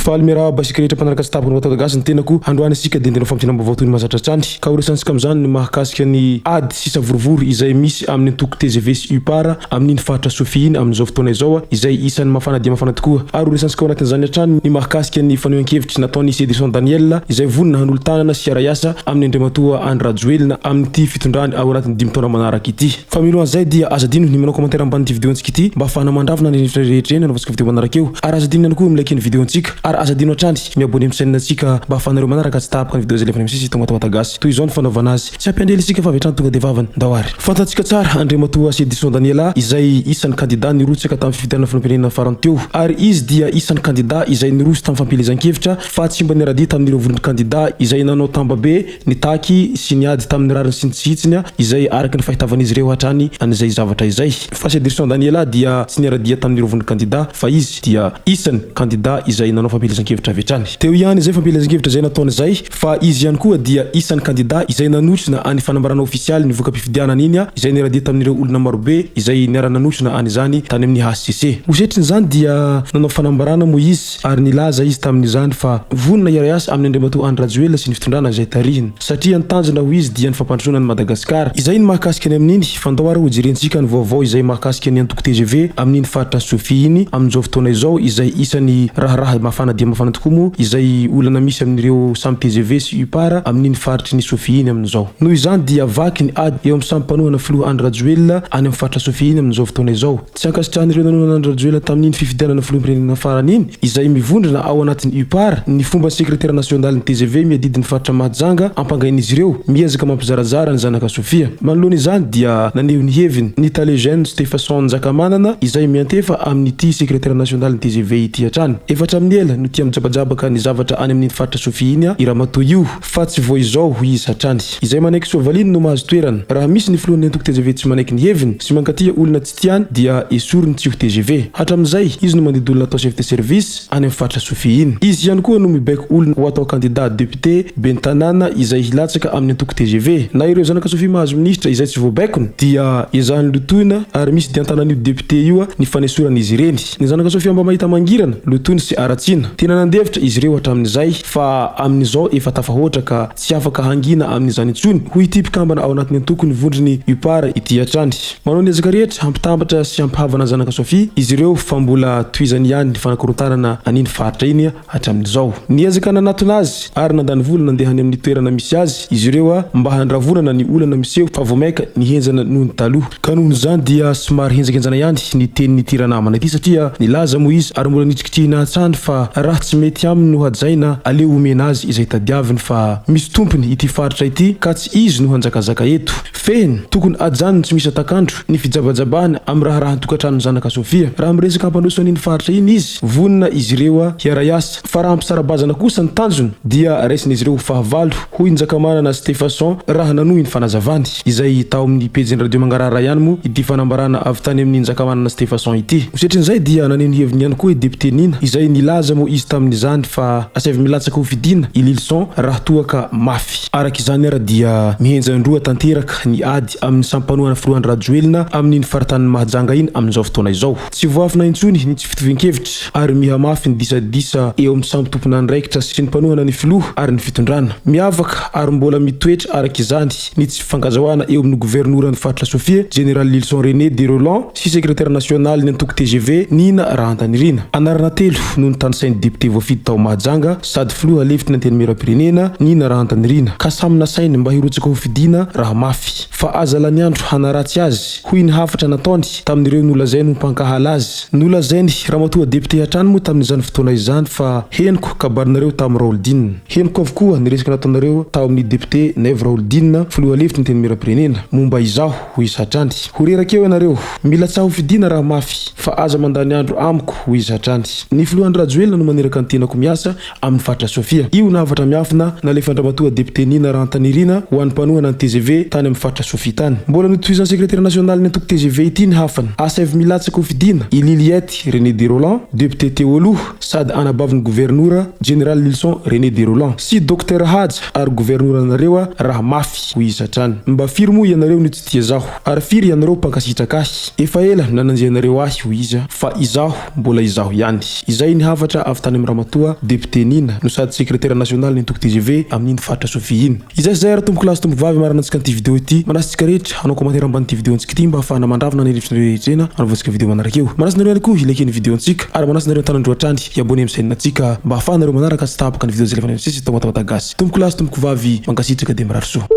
faly mera basika rehetra mpanaraka sy tapony matao gasy ny tenako androany isika de ndena fampianam bavao toy ny mazatra trany ka horesansika am'izany ny mahakasika ny ady sisa vorovory izay misy amin'ny antoko TGV sy UPAR amin'ny fahatra Sofia iny amin'izao fotoana izao izay isan'ny mafana dia mafana tokoa ary horesansika ao anatin'izany hatrany ny mahakasika ny fanehoan-kevitry nataony Edison Daniel izay vonina hanolo tanana sy arayasa amin'ny andriamatoa Andry Rajoelina amin'ny ty fitondrany ao anatin'ny 5 taona manaraka ity fa milohan'izay dia azadino ny manao commentaire ambany ty vidéo antsika ity mba afahana mandravina ny rehetra eny anaovasika vidéo manaraka eo ary azadino ihany koa milike ny vidéo antsika ary azadino hatrany miabone amin'ny chaîne antsika mba afahanareo manaraka tsy tapaka ny vidéo zay lefany misy tonga matagazy toy izao ny fanaovana azy tsy ampiandrely isika fa avy hatrany tonga de vavany ndawary fantatsika tsara andriamatoa Edison Daniel izay isan'ny candidat nirotsaka tamin'ny fifidianana filohampirenena farany teo ary izy dia isan'ny candidat izay nirotsy tamin'ny fampilezan-kevitra fa tsy mba niradi tamin'ireo volon'ny candidat izay nanao tambabe nitaky sy niady tamin'ny rariny sy ny tsitsiny izay araka ny fahitavan'izy ireo hatrany an'izay zavatra izay fa Edison Daniel dia tsy niradia tamin'ireo volon'ny candidat fa izy dia isan'ny candidat izay nanao fampilezan-kevitra avy hatrany teo ihany izay fampilezan-kevitra zay nataony izay fa izy ihany koa dia isan'ny candidat izay nanotrina any fanambarana ofisialy ny voka-pifidianana iny izay niradia tamin'ireo olona marobe izay niara-nanotrina any izany tany amin'ny HCC hosetriny zany dia nanao fanambarana moa izy ary nilaza izy tamin'izany fa vonina iarayasa amin'ny andriamatoa Andry Rajoelina sy ny fitondrana izay tarihiny satria nitanjona ho izy dia ny fampandrosoana ny Madagasikara izay ny mahakasika ny amin'iny fandao ary ho jerentsika ny vaovao izay mahakasika ny antoko TGV amin'ny faritra Sofia iny amin'izao fotoana izao izay isan'ny raha mafana dia mafana tokoa moa izay olana misy amin'ireo samy TGV sy UPAR amin'ny faritry ny Sofia iny amin'izao noho izany dia vaky ny ady eo amin'ny samy mpanohana filoha Andry Rajoelina any amin'ny faritra Sofia iny amin'izao fotoana izao tsy ankasitrahan'ireo nanohana Andry Rajoelina tamin'iny fifidianana filoham-pirenena farany iny izay mivondrona ao anatin'ny UPAR ny fomba sekretera nasionaly ny TGV miadidin'ny faritra Mahajanga ampangain'izy ireo miezaka mampizarazara ny zanaka Sofia manoloana izany dia naneho ny heviny ny Talejane Stephenson Njakamanana izay miantefa amin'ny ty sekretera nasionaly ny TGV ity hatrany efatra amin'ny ela no tia mijabajabaka ny zavatra any amin'ny faritra Sofia iny iramatoa io fa tsy vo izao ho izy hatrany izay manaiky sovaliny no mahazo toerana raha misy ny filohan'ny antoko TGV tsy manaiky ny heviny sy mankatia olona tsy tiany dia esoriny tsy ho TGV hatramin'izay izy no mandidy olona atao chef de service any amin'ny faritra Sofia iny izy ihany koa no mibaiko olona ho atao candidat député ben'ny tanàna izay hilatsaka amin'ny antoko TGV na ireo zanaka Sofia mahazo ministra izay tsy voabaikony dia ezahany lotoina ary misy diantanan'io député io ny fanesoran'izy ireny ny zanaka Sofia mba mahita mangirana lotoiny sy aratsina tena nandevitra izy ireo hatramin'izay fa amin'izao efa tafahoatra ka tsy afaka hangina amin'izany intsony ho ity mpikambana ao anatin'ny antoko ny vondrony UPAR ity hatrany manao ny ezaka rehetra hampitambatra sy hamphavana zanaka Sofia izy ireo fa mbola toizany ihany ny fanakorotanana aniny faritra iny hatramin'izao ny ezaka nanatona azy ary nandany vola nandeha any amin'ny toerana misy azy izy ireo mba handravonana ny olana miseho fa vomaika ny henjana noho ny taloha ka noho izany dia somary henjakenjana ihany ny tenin'ny tiranamana ity satria nilaza moa izy ary mbola nitrikitrihina hatrany fa raha tsy mety aminy no hajaina aleo omena azy izay tadiaviny fa misy tompony ity faritra ity ka tsy izy no hanjakazaka eto fehiny tokony ajanony tsy misy atakandro ny fijabajabana amin'ny raha tokantrano zanaka Sofia raha miresaka hampandroso an'iny faritra iny izy vonina izy ireo hiarayasa fa raha ampisarabazana kosa ny tanjony dia raisin'izy ireo fahavalo hoy Njakamanana Stephenson raha nanohy ny fanazavany izay tao amin'ny pejiny radio mangarara ihany moa ity fanambarana avy tany amin'ny Njakamanana Stephenson ity hosetrin'izay dia naneho ny heviny ihany koa député nina izay nilaza moa izy tamin'izany fa asavy milatsaka ho fidina ililson raha toaka mafy araka izany ara dia mihenjandroa tanteraka ny ady amin'ny sampanohana filoha Andry Rajoelina amin'ny faritany Mahajanga iny amin'izao fotoana izao tsy voafina intsony ny tsy fitovian-kevitra ary miha mafy ny disadisa eo amin'ny samby tompona andraikitra sy ny mpanohana ny filoha ary ny fitondrana miavaka ary mbola mitoetra araka izany ny tsy fifankazahoana eo amin'ny gouvernora ny faritra Sofia général Lilson René de Roland sy sekretera nasionaly ny antoko TGV Nina Rahantanirina anarana telo no ny tanisainy député voafidy tao Mahajanga sady filoha lefitry ny antenimieram-pirenena Nina Rahantanirina ka samy nasainy mba hirotsaka ho fidina raha mafy fa azalany andro hanaratsy azy hoy ny hafatra nataony tamin'ireo nolazainy ho mpankahalazy nolazainy ramatoa député hatrany moa tamin'izany fotoana izany fa henoko kabarinareo tamin'ny Raoldine henoko avokoa niresaka nataonareo tao amin'ny député Neve Raoldine filoha lefitry ny antenimieram-pirenena momba izaho ho izy hatrany ho rerakeo ianareo mila tsaho fidina raha mafy fa aza mandany andro amiko ho izy hatrany ny filoha Andry Rajoelina no maneraka ny tenako miasa amin'ny faritra Sofia io navatra miafina nalefa andramatoa député Nina Rahantanirina ho an'ny mpanohana ny TGV tany amin'ny faritra Sofia tany mbola notohizan'ny sekretera nasionaly ny antoko TGV ity ny hafana asavy milatsaka ho fidina Ililiety René de Roland député Théoloh sady anabavin'ny gouvernora général Lilson René de Roland sy docteur Hadja ary gouvernora nareo raha mafy ho izy hatrany mba firy moa ianareo ny tsy tia zaho ary firy ianareo mpankasitraka ahy efa ela nananjehanareo ahy ho izy fa izaho mbola izaho ihany izay ny hafatra avy tany amin'ny Ramatoa, député Nina no sady secrétaire national ny toko TGV amin'iny fatra Sofie iny. Izay zay ara tomboky lasy tomboky vavy maranantsika an'ity vidéo ity. Manasitsika rehetra hanao commentaire amban'ity vidéo antsika ity mba ahafahana mandravina ny rivotra rehetrena anavoantsika vidéo manaraka eo. Manasinareo ihany koa ilekeny vidéo antsika ary manasinareo tanandro atrany iabone amin'ny chaîne antsika mba ahafahanareo manaraka sy tapaka ny vidéo zay lefana sisy tao matamatasy. Tomboky lasy tomboky vavy mankasitraka de mirary soa.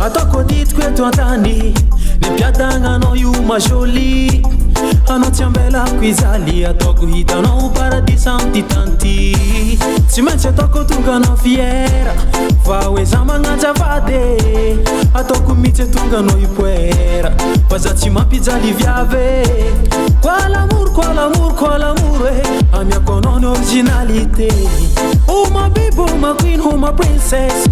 Ataoko ditiko eto antany ny mpiadagnanao io majoli anao tsy ambelako izaly ataoko hitanao paradisa amty tanty tsy maintsy ataoko tonga anao fiera fa hoe za magnajavady ataoko mitsy tonga anao ipoera fa za tsy mampijaly viave quoi l'amour amiako anao ny originalité oh my baby, oh my queen, oh my princess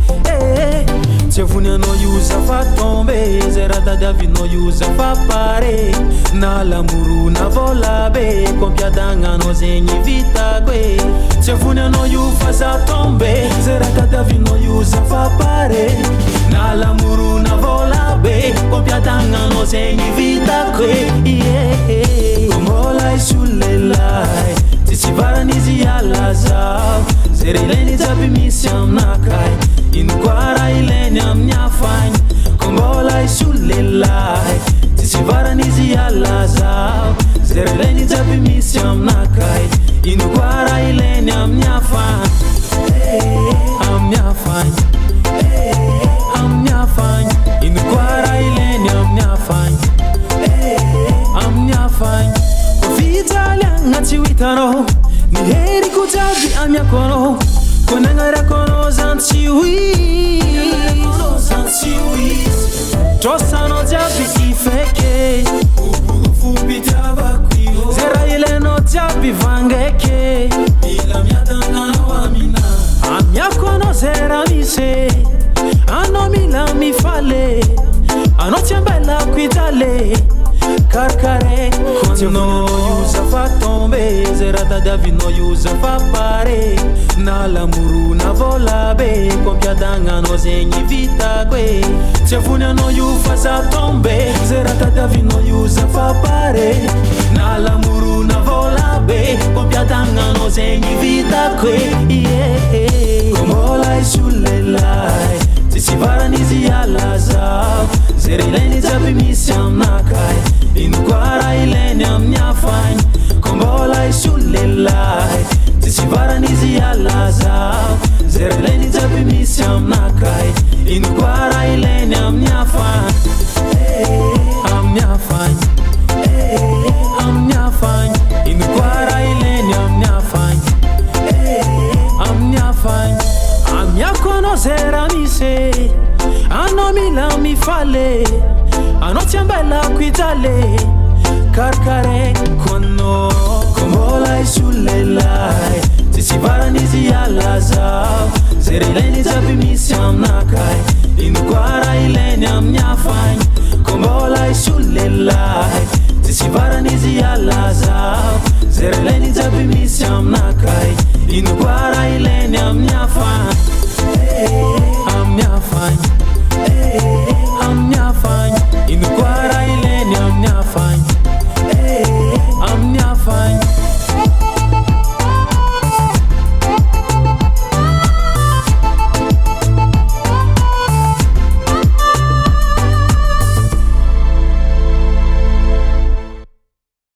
tsy avony anao io za fa tombe zay raha tadiavinao io za fa pare na lamoro na vola be kompiadagnanao zegny vitako e tsy avony anao io fa za tombe zay raha tadiavinao io za fa pare na lamoro na vola be kompiadagnanao zegny vitako e kombola isulelay tsy varanizy alazao zay relainy jiaby misy aminakay ino koa raha ilainy amin'ny afagny kombola isolelay tsy varanizy alazao zay relainy jiaby misy aminakay ino koa raha ilainy amin'ny afagny amin'ny afagny amin'ny afagny ino koa raha ilainy amin'ny afagny amin'ny afagny kovijaly agnaty ho hitanao ny heriko jiaby amiako anao konagnaryako anao zany tsy hoizy trosanao jiaby ifeke fopitiavako io zay raha ilainao jiaby vangeke mila miadanganao amina amiako anao zay raha misy anao mila mifale anao tsy ambelako ijaly karkare konno io za fa tombe zay raha tadiavinao io za fa pare na lamoro na vola be kompiadagnanao zegny vitako e tsy avony anao io fa za tombe zay raha tadiavinao io za fa pare na lamoro na vola be kompiadagnanao zegny vitako e kombola isulelay tsy varanizy alazao zay relainy jiaby misy aminakay ino koa raha ilainy amin'ny afagny kombola isolelay tsy varanizy alazao zay relainy jiaby misy aminakay ino koa raha ilainy amin'ny afagny amin'ny afagny amin'ny afagny ino koa raha ilainy amin'ny afagny amin'ny afagny amiako anao zay raha misy anao mila mifale anao tsy ambelako ijaly karkare konno kombola isolelay tsy varanizy alazao zay relainy jiaby misy aminakay ino koa raha ilainy amin'ny afagny kombola isolelay tsy varanizy alazao zay relainy jiaby misy aminakay ino koa raha ilainy amin'ny afagny amin'ny afagny